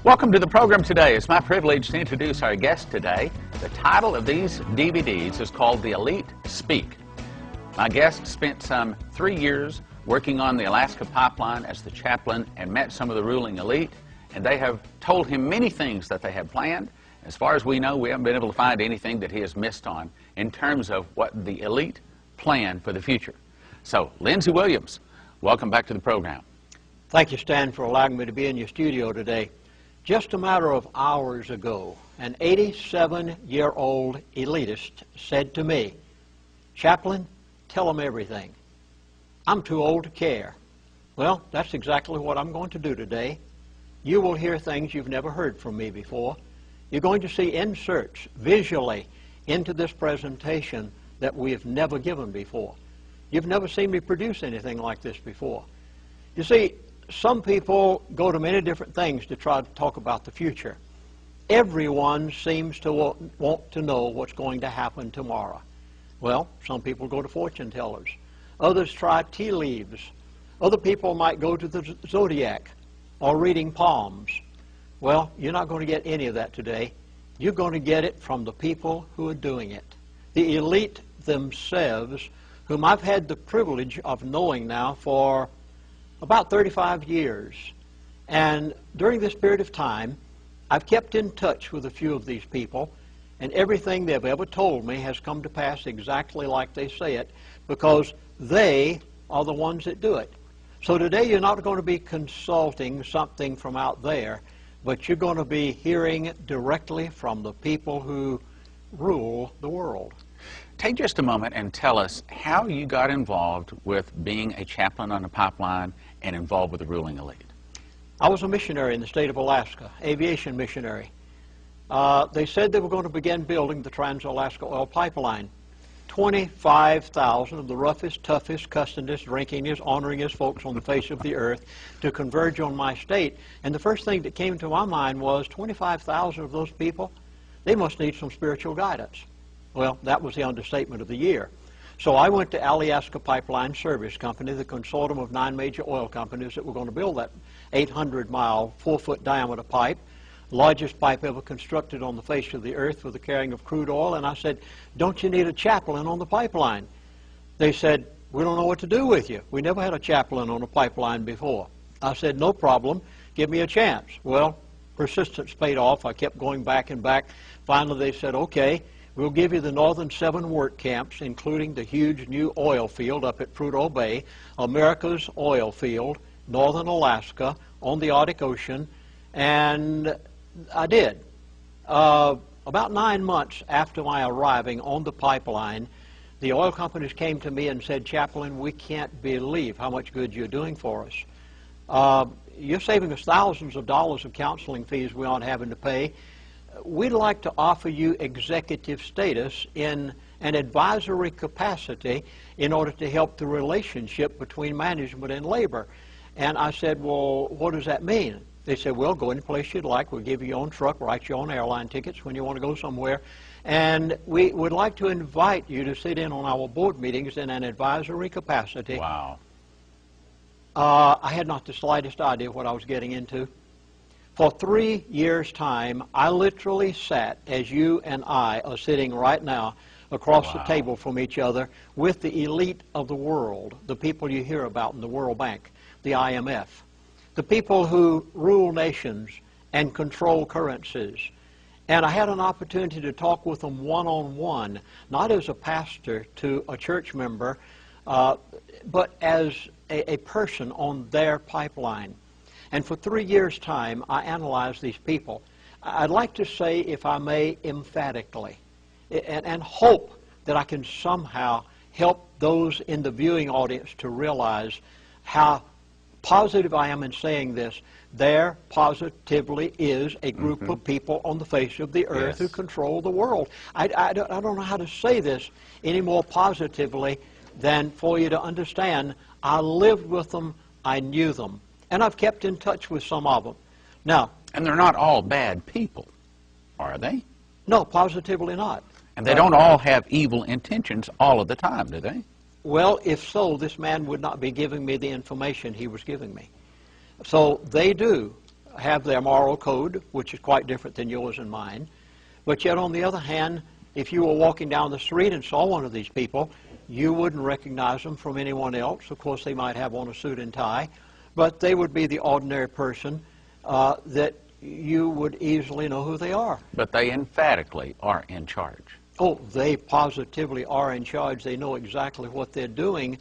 Welcome to the program today. It's my privilege to introduce our guest today. The title of these DVDs is called The Elite Speak. My guest spent some 3 years working on the Alaska pipeline as the chaplain and met some of the ruling elite, and they have told him many things that they have planned. As far as we know, we haven't been able to find anything that he has missed on in terms of what the elite plan for the future. So, Lindsey Williams, welcome back to the program. Thank you, Stan, for allowing me to be in your studio today. Just a matter of hours ago, an 87-year-old elitist said to me, "Chaplain, tell them everything. I'm too old to care." Well, that's exactly what I'm going to do today. You will hear things you've never heard from me before. You're going to see inserts visually into this presentation that we have never given before. You've never seen me produce anything like this before. You see, some people go to many different things to try to talk about the future. Everyone seems to want to know what's going to happen tomorrow. Well, some people go to fortune tellers. Others try tea leaves. Other people might go to the zodiac or reading palms. Well, you're not going to get any of that today. You're going to get it from the people who are doing it. The elite themselves, whom I've had the privilege of knowing now for about 35 years. And during this period of time, I've kept in touch with a few of these people, and everything they've ever told me has come to pass exactly like they say it, because they are the ones that do it. So today you're not going to be consulting something from out there, but you're going to be hearing it directly from the people who rule the world. Take just a moment and tell us how you got involved with being a chaplain on a pipeline and involved with the ruling elite. I was a missionary in the state of Alaska, aviation missionary. They said they were going to begin building the Trans-Alaska Oil Pipeline. 25,000 of the roughest, toughest, cussedest, drinkingest, honoringest folks on the face of the earth to converge on my state. And the first thing that came to my mind was 25,000 of those people, they must need some spiritual guidance. Well, that was the understatement of the year. So I went to Alaska Pipeline Service Company, the consortium of 9 major oil companies that were going to build that 800-mile, 4-foot diameter pipe, largest pipe ever constructed on the face of the earth for the carrying of crude oil. And I said, "Don't you need a chaplain on the pipeline?" They said, "We don't know what to do with you. We never had a chaplain on a pipeline before." I said, "No problem. Give me a chance." Well, persistence paid off. I kept going back and back. Finally, they said, "Okay, we'll give you the northern 7 work camps, including the huge new oil field up at Prudhoe Bay, America's oil field, northern Alaska, on the Arctic Ocean." And I did. About 9 months after my arriving on the pipeline, the oil companies came to me and said, "Chaplain, we can't believe how much good you're doing for us. You're saving us thousands of dollars of counseling fees we aren't having to pay. We'd like to offer you executive status in an advisory capacity in order to help the relationship between management and labor." And I said, "Well, what does that mean?" They said, "Well, go any place you'd like. We'll give you your own truck, write your own airline tickets when you want to go somewhere. And we would like to invite you to sit in on our board meetings in an advisory capacity." Wow. I had not the slightest idea what I was getting into. For 3 years' time, I literally sat, as you and I are sitting right now, across the table from each other with the elite of the world, the people you hear about in the World Bank, the IMF, the people who rule nations and control currencies. And I had an opportunity to talk with them one-on-one, not as a pastor to a church member, but as a person on their pipeline. And for 3 years' time, I analyzed these people. I'd like to say, if I may, emphatically, and hope that I can somehow help those in the viewing audience to realize how positive I am in saying this. There positively is a group of people on the face of the earth who control the world. I don't know how to say this any more positively than for you to understand. I lived with them, I knew them, and I've kept in touch with some of them. Now, and they're not all bad people, are they? No, positively not. And they don't all have evil intentions all of the time, do they? Well, if so, this man would not be giving me the information he was giving me. So they do have their moral code, which is quite different than yours and mine. But yet, on the other hand, if you were walking down the street and saw one of these people, you wouldn't recognize them from anyone else. Of course, they might have on a suit and tie, but they would be the ordinary person that you would easily know who they are. But they emphatically are in charge. Oh, they positively are in charge. They know exactly what they're doing,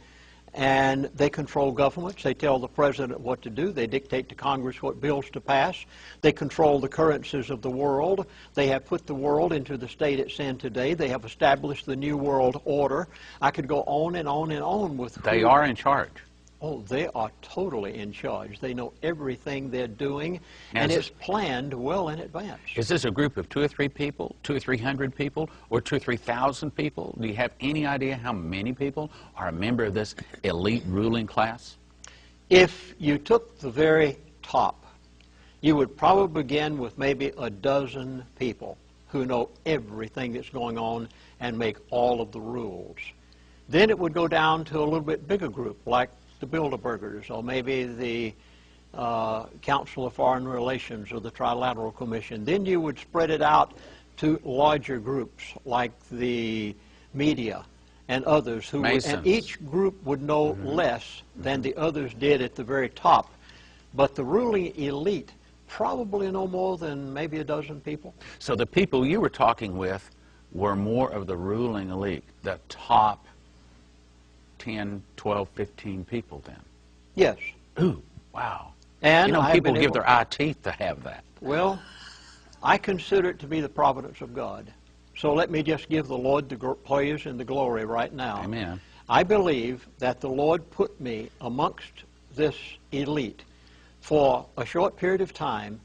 and they control governments. They tell the president what to do. They dictate to Congress what bills to pass. They control the currencies of the world. They have put the world into the state it's in today. They have established the New World Order. I could go on and on and on with They are in charge. Oh, they are totally in charge. They know everything they're doing, and it's planned well in advance. Is this a group of 2 or 3 people, 200 or 300 people, or 2,000 or 3,000 people? Do you have any idea how many people are a member of this elite ruling class? If you took the very top, you would probably begin with maybe a dozen people who know everything that's going on and make all of the rules. Then it would go down to a little bit bigger group, like the Bilderbergers, or maybe the Council of Foreign Relations or the Trilateral Commission. Then you would spread it out to larger groups like the media and others who would, and each group would know less than the others did at the very top. But the ruling elite probably no more than maybe a dozen people. So the people you were talking with were more of the ruling elite, the top 10, 12, 15 people then? Yes. Ooh, wow. And you know, people give their eye teeth to have that. Well, I consider it to be the providence of God. So let me just give the Lord the praise and the glory right now. Amen. I believe that the Lord put me amongst this elite for a short period of time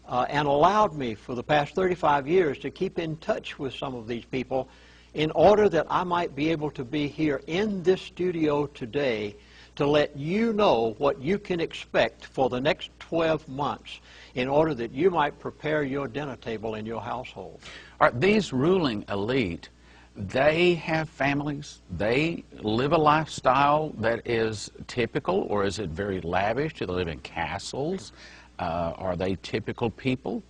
and allowed me for the past 35 years to keep in touch with some of these people in order that I might be able to be here in this studio today to let you know what you can expect for the next 12 months in order that you might prepare your dinner table in your household. Are these ruling elite, they have families, they live a lifestyle that is typical, or is it very lavish? Do they live in castles? Are they typical people?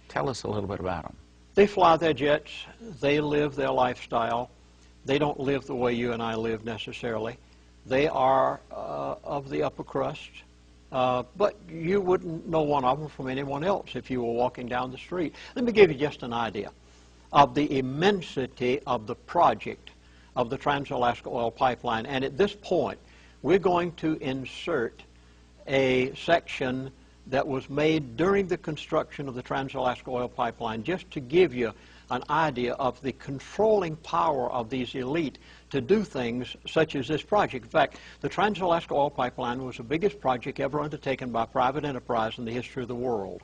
Tell us a little bit about them. They fly their jets, they live their lifestyle. They don't live the way you and I live necessarily. They are of the upper crust, but you wouldn't know one of them from anyone else if you were walking down the street. Let me give you just an idea of the immensity of the project of the Trans-Alaska Oil Pipeline. And at this point, we're going to insert a section that was made during the construction of the Trans-Alaska Oil Pipeline, just to give you an idea of the controlling power of these elite to do things such as this project. In fact, the Trans-Alaska Oil Pipeline was the biggest project ever undertaken by private enterprise in the history of the world.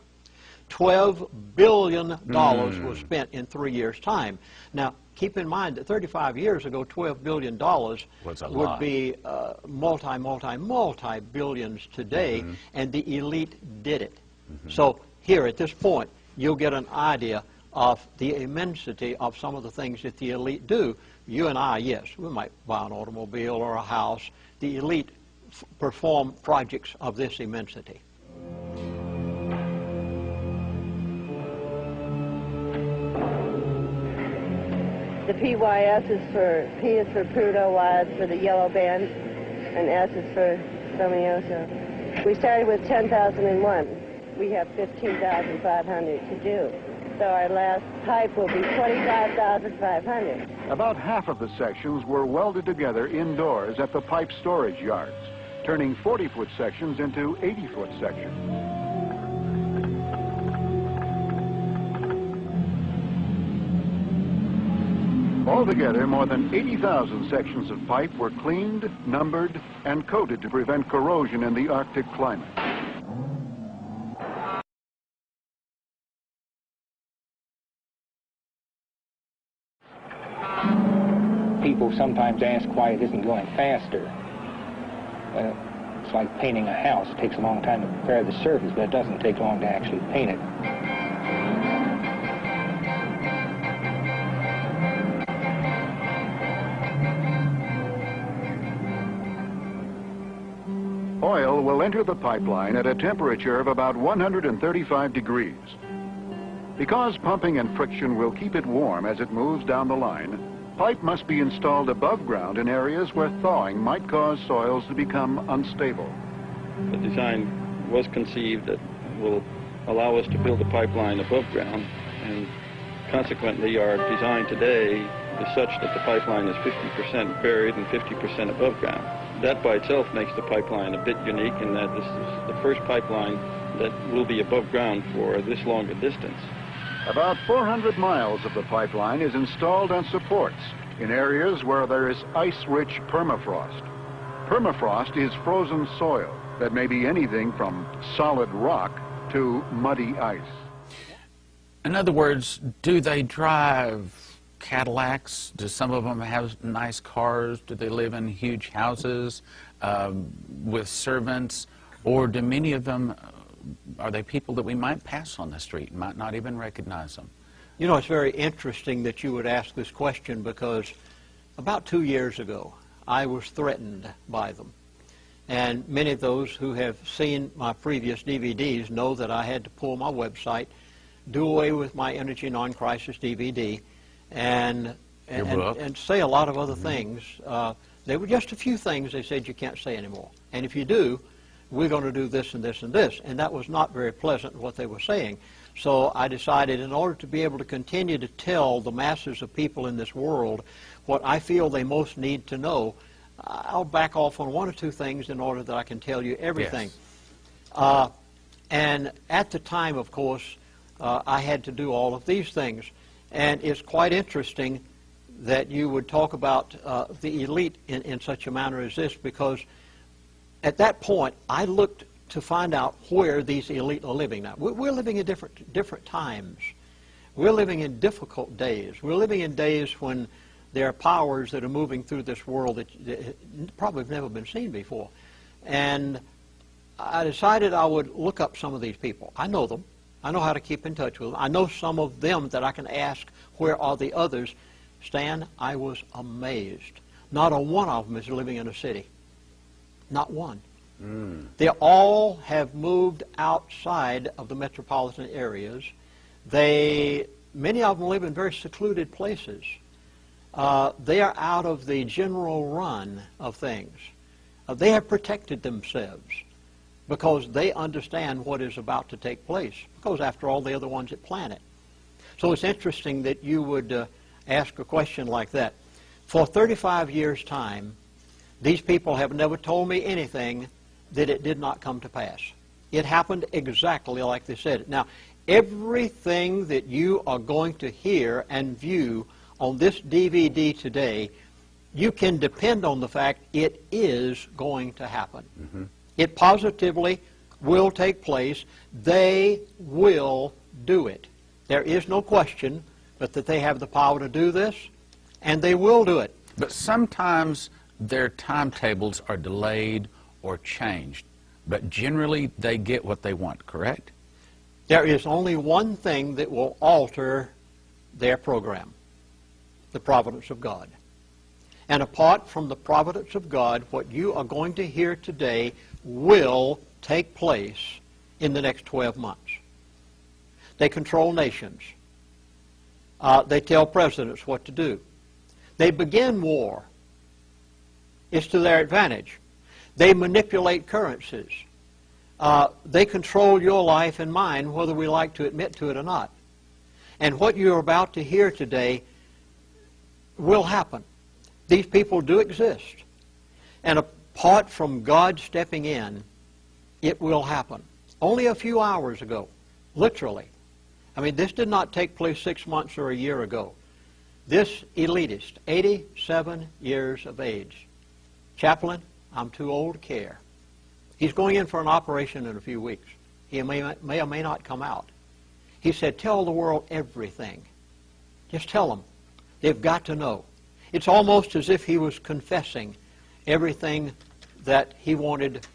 $12 billion was spent in 3 years' time. Now, keep in mind that 35 years ago, $12 billion would be multi-billions today, and the elite did it. So here at this point, you'll get an idea of the immensity of some of the things that the elite do. You and I, yes, we might buy an automobile or a house. The elite perform projects of this immensity. The PYS is for, P is for Prudhoe, Y is for the yellow band, and S is for Somioso. We started with 10,001. We have 15,500 to do. So our last pipe will be 25,500. About half of the sections were welded together indoors at the pipe storage yards, turning 40-foot sections into 80-foot sections. Altogether, more than 80,000 sections of pipe were cleaned, numbered, and coated to prevent corrosion in the Arctic climate. People sometimes ask why it isn't going faster. Well, it's like painting a house. It takes a long time to prepare the surface, but it doesn't take long to actually paint it. Oil will enter the pipeline at a temperature of about 135 degrees. Because pumping and friction will keep it warm as it moves down the line, pipe must be installed above ground in areas where thawing might cause soils to become unstable. The design was conceived that will allow us to build a pipeline above ground, and consequently our design today is such that the pipeline is 50% buried and 50% above ground. That by itself makes the pipeline a bit unique in that this is the first pipeline that will be above ground for this longer distance. About 400 miles of the pipeline is installed on supports in areas where there is ice-rich permafrost. Permafrost is frozen soil that may be anything from solid rock to muddy ice. In other words, do they drive Cadillacs? Do some of them have nice cars? Do they live in huge houses with servants? Or do many of them, are they people that we might pass on the street and might not even recognize them? You know, it's very interesting that you would ask this question, because about 2 years ago, I was threatened by them. And many of those who have seen my previous DVDs know that I had to pull my website, do away with my Energy Non-Crisis DVD, and say a lot of other things. There were just a few things they said you can't say anymore. And if you do, we're going to do this and this and this. And that was not very pleasant, what they were saying. So I decided, in order to be able to continue to tell the masses of people in this world what I feel they most need to know, I'll back off on one or two things in order that I can tell you everything. Yes. And at the time, of course, I had to do all of these things. And it's quite interesting that you would talk about the elite in such a manner as this, because at that point, I looked to find out where these elite are living now. We're living in different times. We're living in difficult days. We're living in days when there are powers that are moving through this world that probably have never been seen before. And I decided I would look up some of these people. I know them. I know how to keep in touch with them. I know some of them that I can ask, where are the others? Stan, I was amazed. Not a one of them is living in a city. Not one. They all have moved outside of the metropolitan areas. Many of them live in very secluded places. They are out of the general run of things. They have protected themselves because they understand what is about to take place, because after all, they're the ones that plan it. So it's interesting that you would ask a question like that. For 35 years' time, these people have never told me anything that it did not come to pass. It happened exactly like they said. Now, everything that you are going to hear and view on this DVD today, you can depend on the fact it is going to happen. Mm-hmm. It positively will take place. They will do it. There is no question but that they have the power to do this, and they will do it. But sometimes their timetables are delayed or changed, but generally they get what they want, correct? There is only one thing that will alter their program: the providence of God. And apart from the providence of God, what you are going to hear today will take place in the next 12 months. They control nations. They tell presidents what to do. They begin war. It's to their advantage. They manipulate currencies. They control your life and mine, whether we like to admit to it or not. And what you're about to hear today will happen. These people do exist. And apart from God stepping in, it will happen. Only a few hours ago, literally. I mean, this did not take place 6 months or a year ago. This elitist, 87 years of age. Chaplain, I'm too old to care. He's going in for an operation in a few weeks. He may or may not come out. He said, tell the world everything. Just tell them. They've got to know. It's almost as if he was confessing everything that he wanted